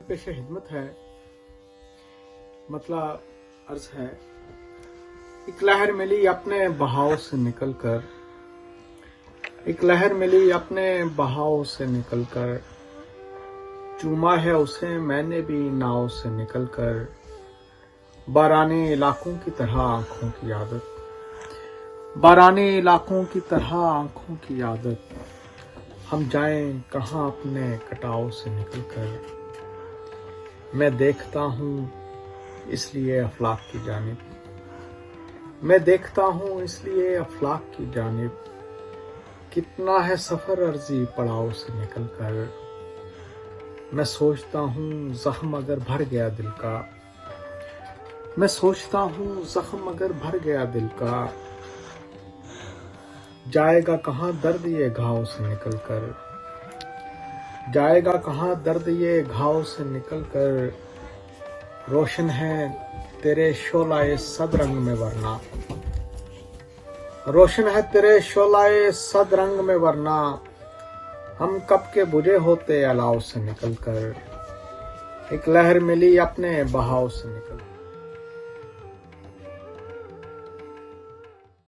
پیش خدمت ہے، مطلب عرض ہے، ایک لہر ملی اپنے بہاؤ سے نکل کر، ایک لہر ملی اپنے بہاؤ سے نکل کر، چوما ہے اسے میں نے بھی ناؤ سے نکل کر، بارانے علاقوں کی طرح آنکھوں کی عادت، بارانے علاقوں کی طرح آنکھوں کی عادت، ہم جائیں کہاں اپنے کٹاؤ سے نکل کر، میں دیکھتا ہوں اس لیے افلاک کی جانب، میں دیکھتا ہوں اس لیے افلاک کی جانب، کتنا ہے سفر عرضی پڑاؤ سے نکل کر، میں سوچتا ہوں زخم اگر بھر گیا دل کا، میں سوچتا ہوں زخم اگر بھر گیا دل کا، جائے گا کہاں درد یہ گھاؤ سے نکل کر، جائے گا کہاں درد یہ گھاؤ سے نکل کر، روشن ہے تیرے شعلہ صد رنگ میں ورنہ، روشن ہے تیرے شعلہ صد رنگ میں ورنہ، ہم کب کے بجھے ہوتے الاؤ سے نکل کر، ایک لہر ملی اپنے بہاؤ سے نکل کر۔